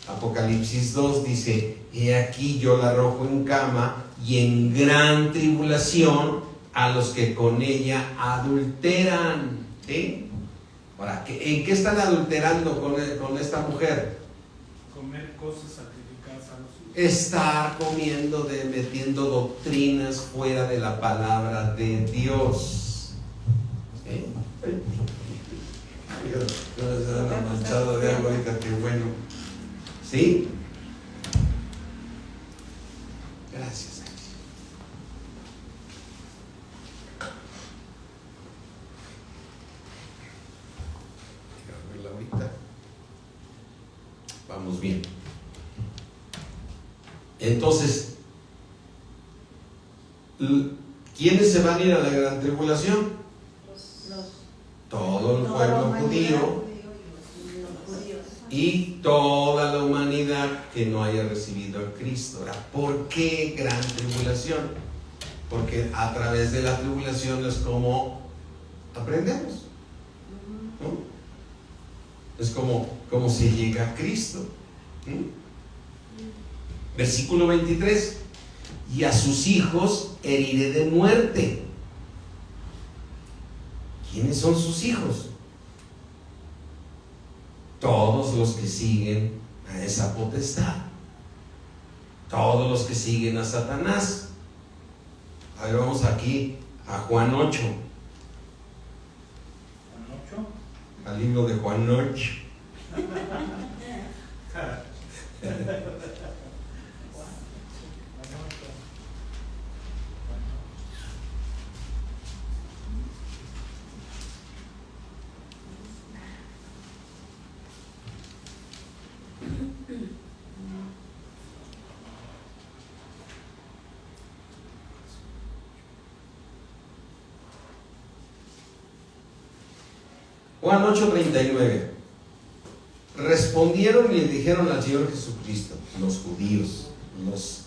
Apocalipsis 2 dice: he aquí yo la arrojo en cama y en gran tribulación a los que con ella adulteran. ¿Sí? Ahora, ¿en qué están adulterando con esta mujer? Comer cosas sacrificadas a los ídolos. Estar comiendo, metiendo doctrinas fuera de la palabra de Dios. ¿Sí? No se han manchado de algo ahorita, qué bueno. ¿Sí? Gracias. Ahorita vamos bien. Entonces, ¿quiénes se van a ir a la gran tribulación? Todo el pueblo judío y toda la humanidad que no haya recibido a Cristo. Ahora, ¿por qué gran tribulación? Porque a través de la tribulación es como aprendemos, ¿no? Es como se llega a Cristo. Versículo 23: y a sus hijos heriré de muerte. ¿Quiénes son sus hijos? todos los que siguen a esa potestad, todos los que siguen a Satanás. A ver, vamos aquí a Juan 8, al libro de Juan 8. Juan 8:39. Respondieron y le dijeron al Señor Jesucristo, los judíos, los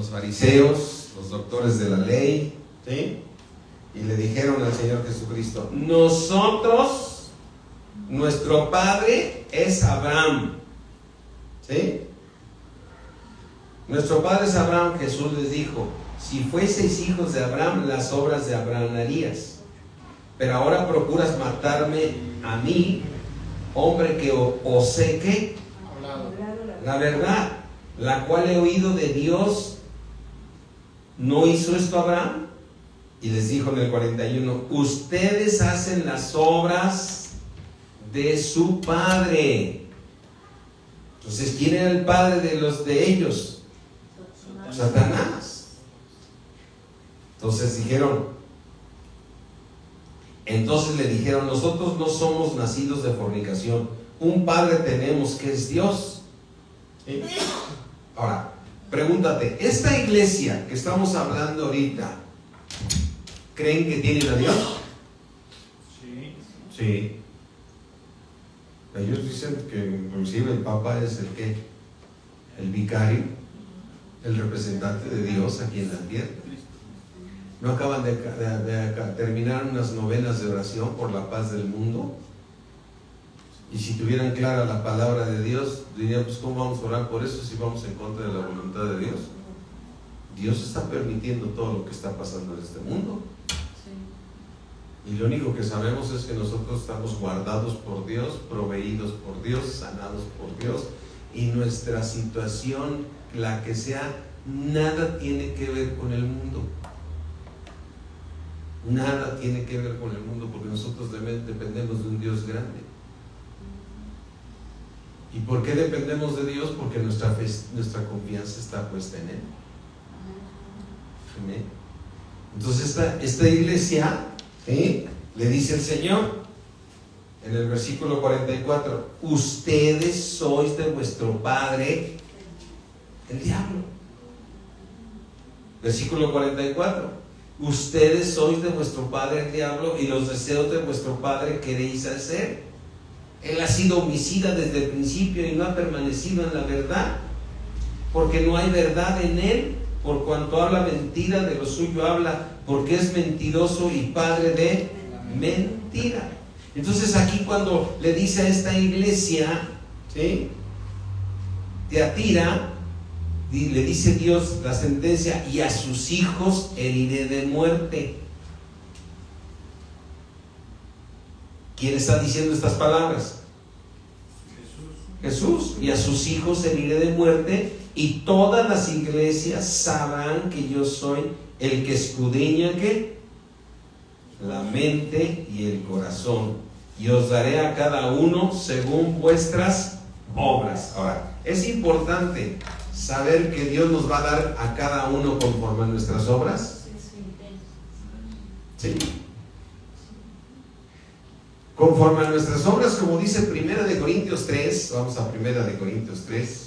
fariseos, los doctores de la ley, ¿sí? Y le dijeron al Señor Jesucristo, nosotros, nuestro padre es Abraham, ¿sí? Nuestro padre es Abraham. Jesús les dijo, si fueseis hijos de Abraham, las obras de Abraham harías. Pero ahora procuras matarme a mí, hombre que os sé que la verdad, la cual he oído de Dios. ¿No hizo esto Abraham? Y les dijo en el 41, ustedes hacen las obras de su padre. Entonces, ¿quién era el padre de ellos? Satanás. Entonces le dijeron, nosotros no somos nacidos de fornicación, un padre tenemos que es Dios. ¿Sí? Ahora, pregúntate, ¿esta iglesia que estamos hablando ahorita, creen que tienen a Dios? Sí. Ellos dicen que inclusive el Papa es el vicario, el representante de Dios aquí en la tierra. ¿No acaban de terminar unas novenas de oración por la paz del mundo? Y si tuvieran clara la palabra de Dios, dirían, pues ¿cómo vamos a orar por eso si vamos en contra de la voluntad de Dios? Dios está permitiendo todo lo que está pasando en este mundo. Y lo único que sabemos es que nosotros estamos guardados por Dios, proveídos por Dios, sanados por Dios, y nuestra situación, la que sea, nada tiene que ver con el mundo. Nada tiene que ver con el mundo, porque nosotros dependemos de un Dios grande. ¿Y por qué dependemos de Dios? Porque nuestra fe, nuestra confianza está puesta en Él. Amén. Entonces esta iglesia, ¿sí?, le dice el Señor en el versículo 44, ustedes sois de vuestro padre el diablo. Versículo 44, ustedes sois de vuestro padre el diablo y los deseos de vuestro padre queréis hacer. Él ha sido homicida desde el principio y no ha permanecido en la verdad, porque no hay verdad en él. Por cuanto habla mentira, de lo suyo habla, porque es mentiroso y padre de mentira. Entonces aquí cuando le dice a esta iglesia, ¿sí?, Tiatira, le dice Dios la sentencia, y a sus hijos heriré de muerte. ¿Quién está diciendo estas palabras? Jesús. Y a sus hijos heriré de muerte, y todas las iglesias sabrán que yo soy el que escudriña ¿qué? La mente y el corazón, y os daré a cada uno según vuestras obras. Ahora, es importante saber que Dios nos va a dar a cada uno conforme a nuestras obras. Sí. Conforme a nuestras obras, como dice 1 Corintios 3, vamos a 1 Corintios 3.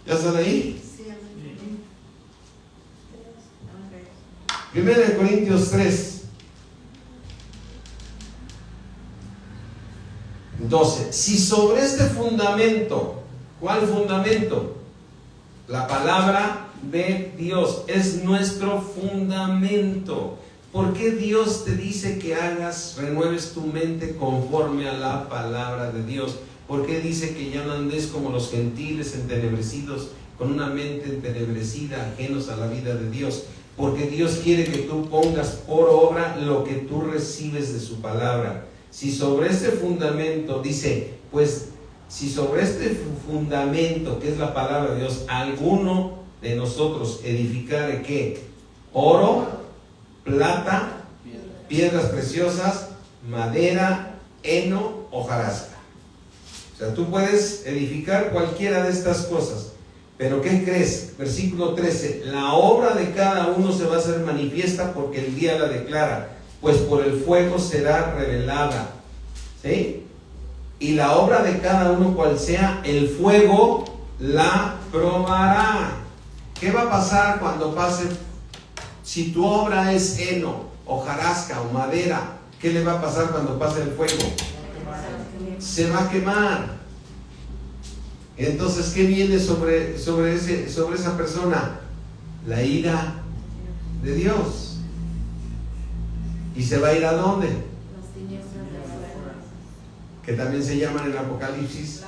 ¿Ya están ahí? Sí. 1 Corintios 3, 12. Si sobre este fundamento, ¿cuál fundamento? La palabra de Dios, es nuestro fundamento. ¿Por qué Dios te dice que renueves tu mente conforme a la palabra de Dios? ¿Por qué dice que ya no andes como los gentiles entenebrecidos, con una mente entenebrecida, ajenos a la vida de Dios? Porque Dios quiere que tú pongas por obra lo que tú recibes de su palabra. Si sobre este fundamento, dice, pues, si sobre este fundamento, que es la palabra de Dios, alguno de nosotros edificare, ¿qué? Oro, plata, piedras preciosas, madera, heno, hojarasca. O sea, tú puedes edificar cualquiera de estas cosas. Pero ¿qué crees? Versículo 13, la obra de cada uno se va a hacer manifiesta porque el día la declara, pues por el fuego será revelada. ¿Sí? Y la obra de cada uno, cual sea, el fuego la probará. ¿Qué va a pasar cuando pase? Si tu obra es heno, hojarasca o madera, ¿qué le va a pasar cuando pase el fuego? Se va a quemar. Entonces, ¿qué viene sobre esa persona? La ira de Dios. ¿Y se va a ir a dónde? Las tinieblas de afuera. Que también se llaman en Apocalipsis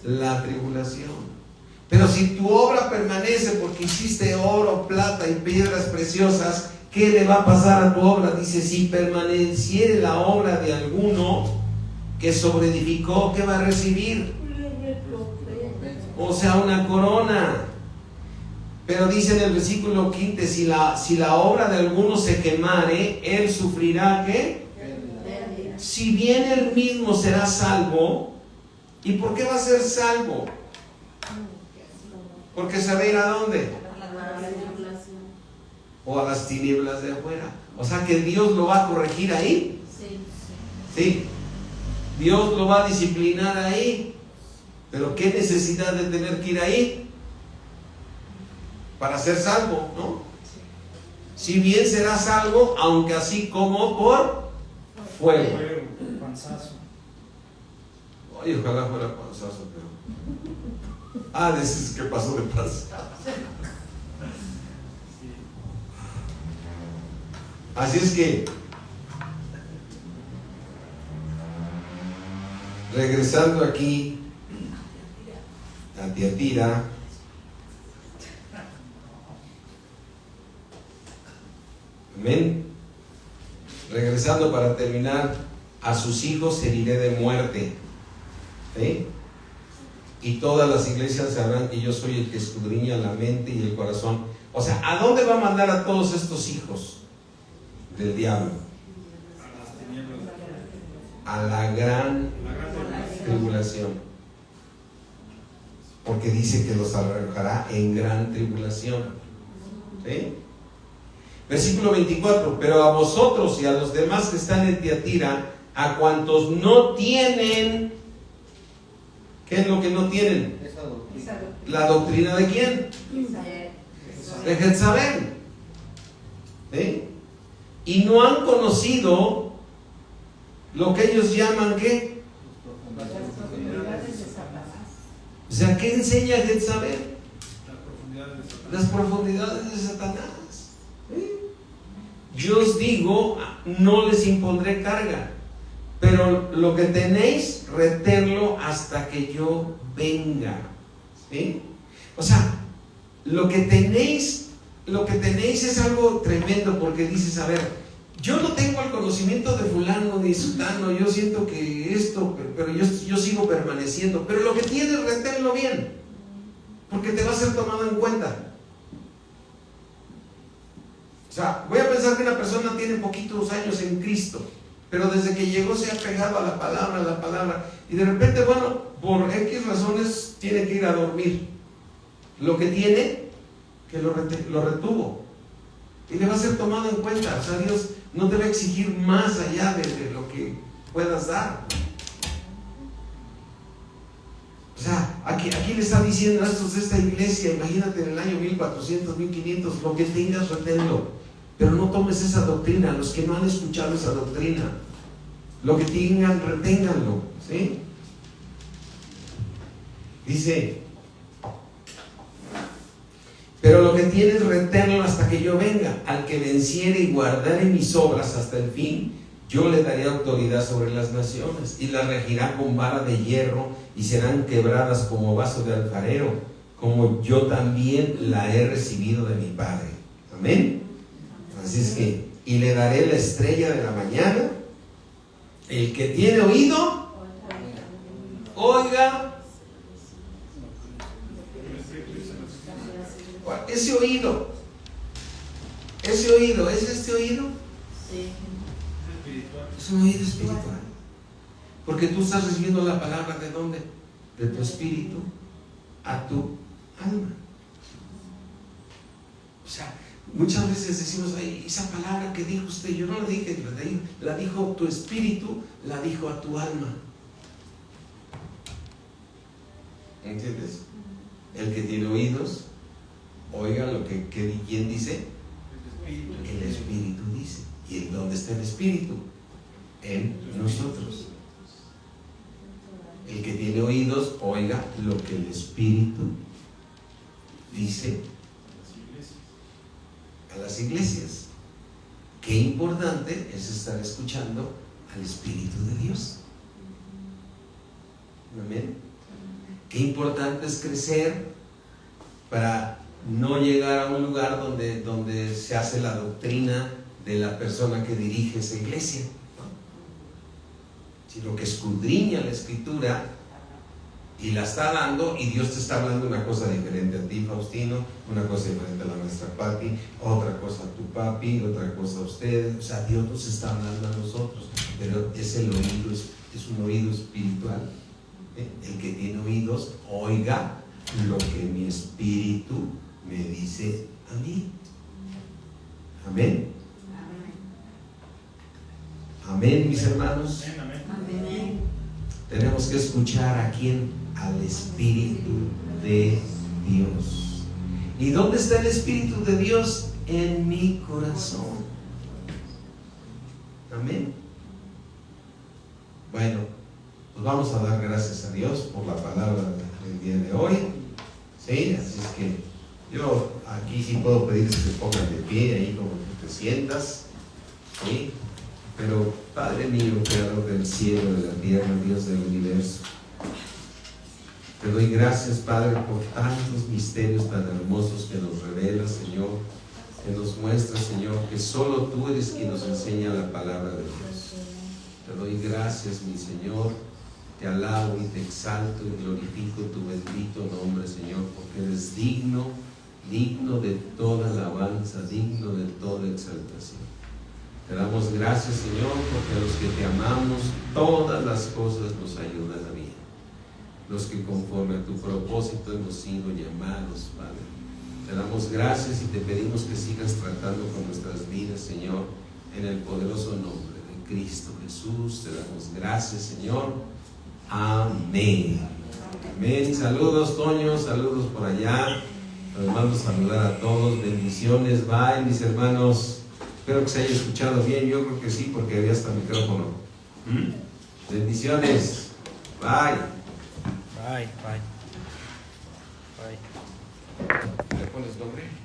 la tribulación. Pero si tu obra permanece porque hiciste oro, plata y piedras preciosas, ¿qué le va a pasar a tu obra? Dice, si permaneciere la obra de alguno que sobreedificó, ¿qué va a recibir? O sea, una corona. Pero dice en el versículo 15, si la obra de alguno se quemare, él sufrirá, ¿qué? Si bien él mismo será salvo. ¿Y por qué va a ser salvo? Porque se va a ir a dónde? O a las tinieblas de afuera. O sea que Dios lo va a corregir ahí. Sí. Dios lo va a disciplinar ahí. Pero qué necesidad de tener que ir ahí para ser salvo, ¿no? Si bien será salvo, aunque así como por fuego. Panzazo. Ay, ojalá fuera panzazo, pero... dices que pasó de panzazo. Así es que, regresando aquí a Tiatira, amén. Regresando para terminar, a sus hijos heriré de muerte. ¿Sí? Y todas las iglesias sabrán que yo soy el que escudriña la mente y el corazón. O sea, ¿a dónde va a mandar a todos estos hijos del diablo? A la gran tribulación. Porque dice que los arrojará en gran tribulación. ¿Sí? Versículo 24, pero a vosotros y a los demás que están en Tiatira, a cuantos no tienen, ¿qué es lo que no tienen? ¿La doctrina de quién? De Jezabel. ¿Sí? Y no han conocido lo que ellos llaman, ¿qué? O sea, ¿qué enseña Jezabel? Las profundidades de Satanás. ¿Sí? Yo os digo, no les impondré carga, pero lo que tenéis, retenlo hasta que yo venga. ¿Sí? O sea, lo que tenéis es algo tremendo, porque dices, a ver, yo no tengo el conocimiento de fulano ni sutano, yo siento que esto, pero yo sigo permaneciendo, pero lo que tienes, reténlo bien, porque te va a ser tomado en cuenta. O sea, voy a pensar que una persona tiene poquitos años en Cristo, pero desde que llegó se ha pegado a la palabra, y de repente, bueno, por X razones tiene que ir a dormir. Lo que tiene, que lo retuvo, y le va a ser tomado en cuenta. O sea, Dios no te va a exigir más allá de lo que puedas dar. O sea, aquí le está diciendo a estos de esta iglesia, imagínate en el año 1400, 1500, lo que tengas, reténlo. Pero no tomes esa doctrina. Los que no han escuchado esa doctrina, lo que tengan, reténganlo. ¿Sí? Dice, Pero lo que tiene es retenerlo hasta que yo venga. Al que venciere y guardare mis obras hasta el fin, yo le daré autoridad sobre las naciones, y las regirá con vara de hierro, y serán quebradas como vaso de alfarero, como yo también la he recibido de mi Padre. Amén. Así es que, y le daré la estrella de la mañana. El que tiene oído, oiga. Ese oído, ¿es este oído? Sí. Es un oído espiritual. Porque tú estás recibiendo la palabra ¿de dónde? De tu espíritu a tu alma. O sea, muchas veces decimos, ay, esa palabra que dijo usted, yo no la dije, la dijo tu espíritu, la dijo a tu alma. ¿Entiendes? El que tiene oídos, oiga lo que ¿quién dice? El Espíritu dice. ¿Y en dónde está el Espíritu? En nosotros. El que tiene oídos, oiga lo que el Espíritu dice a las iglesias. Qué importante es estar escuchando al Espíritu de Dios. Amén. Qué importante es crecer para no llegar a un lugar donde se hace la doctrina de la persona que dirige esa iglesia, ¿no? Sino que escudriña la Escritura y la está dando, y Dios te está hablando una cosa diferente a ti, Faustino, una cosa diferente a la maestra Pati, otra cosa a tu papi, otra cosa a ustedes. O sea, Dios nos está hablando a nosotros, pero es el oído, es un oído espiritual. El que tiene oídos, oiga lo que mi espíritu me dice a mí. Amén. Amén, mis hermanos. Amén. Tenemos que escuchar a quién, al Espíritu de Dios. ¿Y dónde está el Espíritu de Dios? En mi corazón. Amén. Bueno, pues vamos a dar gracias a Dios por la palabra del día de hoy. Sí, así es que yo aquí sí puedo pedir que se pongan de pie, ahí como tú te sientas. ¿Sí? Pero Padre mío, Creador del cielo, de la tierra, Dios del universo, te doy gracias, Padre, por tantos misterios tan hermosos que nos revelas, Señor, que nos muestras, Señor, que solo tú eres quien nos enseña la palabra de Dios. Te doy gracias, mi Señor, te alabo y te exalto y glorifico tu bendito nombre, Señor, porque eres digno de toda alabanza, digno de toda exaltación. Te damos gracias, Señor, porque a los que te amamos, todas las cosas nos ayudan a bien. Los que conforme a tu propósito hemos sido llamados, Padre. Te damos gracias y te pedimos que sigas tratando con nuestras vidas, Señor, en el poderoso nombre de Cristo Jesús. Te damos gracias, Señor. Amén. Amén. Saludos, Toño, saludos por allá. Nos mando a saludar a todos. Bendiciones. Bye, mis hermanos. Espero que se haya escuchado bien. Yo creo que sí, porque había hasta micrófono. Bendiciones. Bye. Bye, bye. Bye. ¿Le pones nombre?